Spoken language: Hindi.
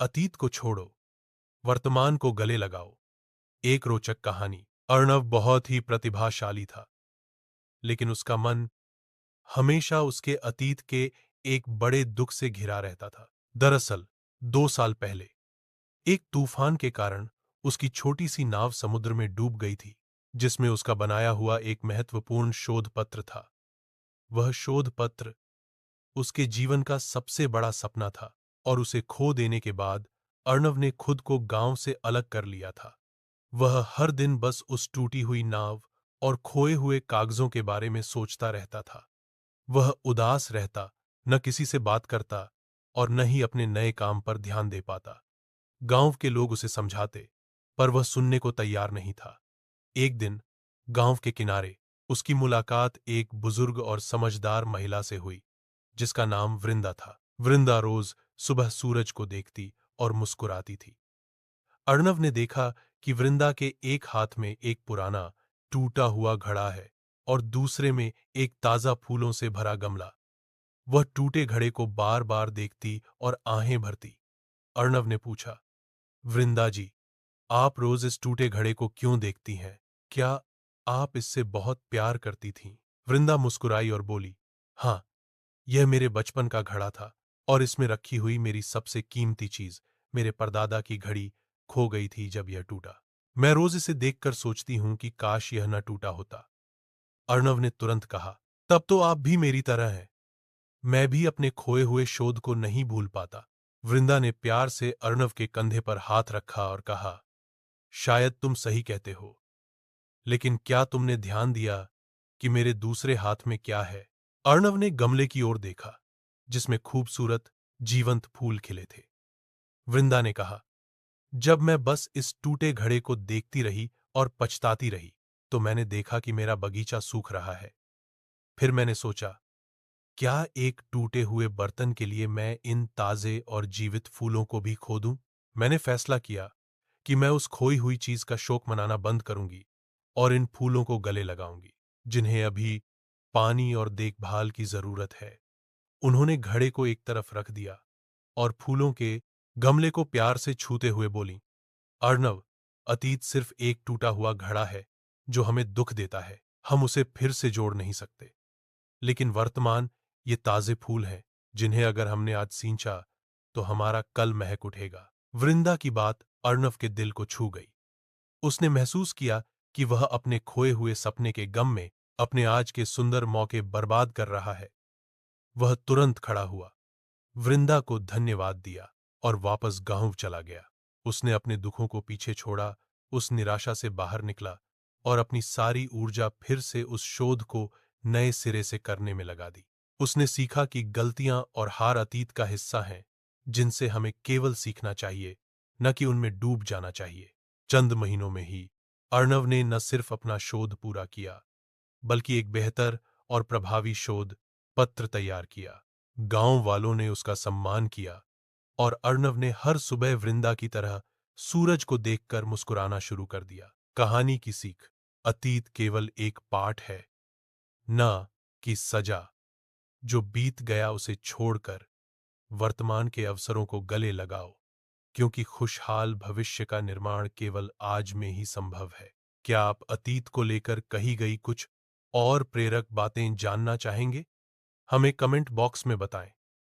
अतीत को छोड़ो, वर्तमान को गले लगाओ। एक रोचक कहानी। अर्णव बहुत ही प्रतिभाशाली था, लेकिन उसका मन हमेशा उसके अतीत के एक बड़े दुख से घिरा रहता था। दरअसल 2 साल पहले एक तूफान के कारण उसकी छोटी सी नाव समुद्र में डूब गई थी, जिसमें उसका बनाया हुआ एक महत्वपूर्ण शोध पत्र था। वह शोध पत्र उसके जीवन का सबसे बड़ा सपना था और उसे खो देने के बाद अर्णव ने खुद को गांव से अलग कर लिया था। वह हर दिन बस उस टूटी हुई नाव और खोए हुए कागजों के बारे में सोचता रहता था। वह उदास रहता, न किसी से बात करता और न ही अपने नए काम पर ध्यान दे पाता। गांव के लोग उसे समझाते, पर वह सुनने को तैयार नहीं था। एक दिन गांव के किनारे उसकी मुलाकात एक बुजुर्ग और समझदार महिला से हुई, जिसका नाम वृंदा था। वृंदा रोज सुबह सूरज को देखती और मुस्कुराती थी। अर्णव ने देखा कि वृंदा के एक हाथ में एक पुराना टूटा हुआ घड़ा है और दूसरे में एक ताजा फूलों से भरा गमला। वह टूटे घड़े को बार बार देखती और आहें भरती। अर्णव ने पूछा, वृंदा जी, आप रोज इस टूटे घड़े को क्यों देखती हैं? क्या आप इससे बहुत प्यार करती थीं? वृंदा मुस्कुराई और बोली, हाँ, यह मेरे बचपन का घड़ा था और इसमें रखी हुई मेरी सबसे कीमती चीज, मेरे परदादा की घड़ी, खो गई थी जब यह टूटा। मैं रोज इसे देखकर सोचती हूं कि काश यह न टूटा होता। अर्णव ने तुरंत कहा, तब तो आप भी मेरी तरह हैं। मैं भी अपने खोए हुए शोध को नहीं भूल पाता। वृंदा ने प्यार से अर्णव के कंधे पर हाथ रखा और कहा, शायद तुम सही कहते हो, लेकिन क्या तुमने ध्यान दिया कि मेरे दूसरे हाथ में क्या है? अर्णव ने गमले की ओर देखा, जिसमें खूबसूरत जीवंत फूल खिले थे। वृंदा ने कहा, जब मैं बस इस टूटे घड़े को देखती रही और पछताती रही, तो मैंने देखा कि मेरा बगीचा सूख रहा है। फिर मैंने सोचा, क्या एक टूटे हुए बर्तन के लिए मैं इन ताजे और जीवित फूलों को भी खो दूं? मैंने फैसला किया कि मैं उस खोई हुई चीज का शोक मनाना बंद करूंगी और इन फूलों को गले लगाऊंगी, जिन्हें अभी पानी और देखभाल की जरूरत है। उन्होंने घड़े को एक तरफ रख दिया और फूलों के गमले को प्यार से छूते हुए बोली, अर्णव, अतीत सिर्फ एक टूटा हुआ घड़ा है जो हमें दुख देता है। हम उसे फिर से जोड़ नहीं सकते, लेकिन वर्तमान ये ताजे फूल हैं, जिन्हें अगर हमने आज सींचा तो हमारा कल महक उठेगा। वृंदा की बात अर्णव के दिल को छू गई। उसने महसूस किया कि वह अपने खोए हुए सपने के गम में अपने आज के सुंदर मौके बर्बाद कर रहा है। वह तुरंत खड़ा हुआ, वृंदा को धन्यवाद दिया और वापस गांव चला गया। उसने अपने दुखों को पीछे छोड़ा, उस निराशा से बाहर निकला और अपनी सारी ऊर्जा फिर से उस शोध को नए सिरे से करने में लगा दी। उसने सीखा कि गलतियां और हार अतीत का हिस्सा हैं, जिनसे हमें केवल सीखना चाहिए, न कि उनमें डूब जाना चाहिए। चंद महीनों में ही अर्णव ने न सिर्फ अपना शोध पूरा किया, बल्कि एक बेहतर और प्रभावी शोध पत्र तैयार किया। गांव वालों ने उसका सम्मान किया और अर्णव ने हर सुबह वृंदा की तरह सूरज को देखकर मुस्कुराना शुरू कर दिया। कहानी की सीख, अतीत केवल एक पाठ है, न कि सजा। जो बीत गया उसे छोड़कर वर्तमान के अवसरों को गले लगाओ, क्योंकि खुशहाल भविष्य का निर्माण केवल आज में ही संभव है। क्या आप अतीत को लेकर कही गई कुछ और प्रेरक बातें जानना चाहेंगे? हमें कमेंट बॉक्स में बताएं।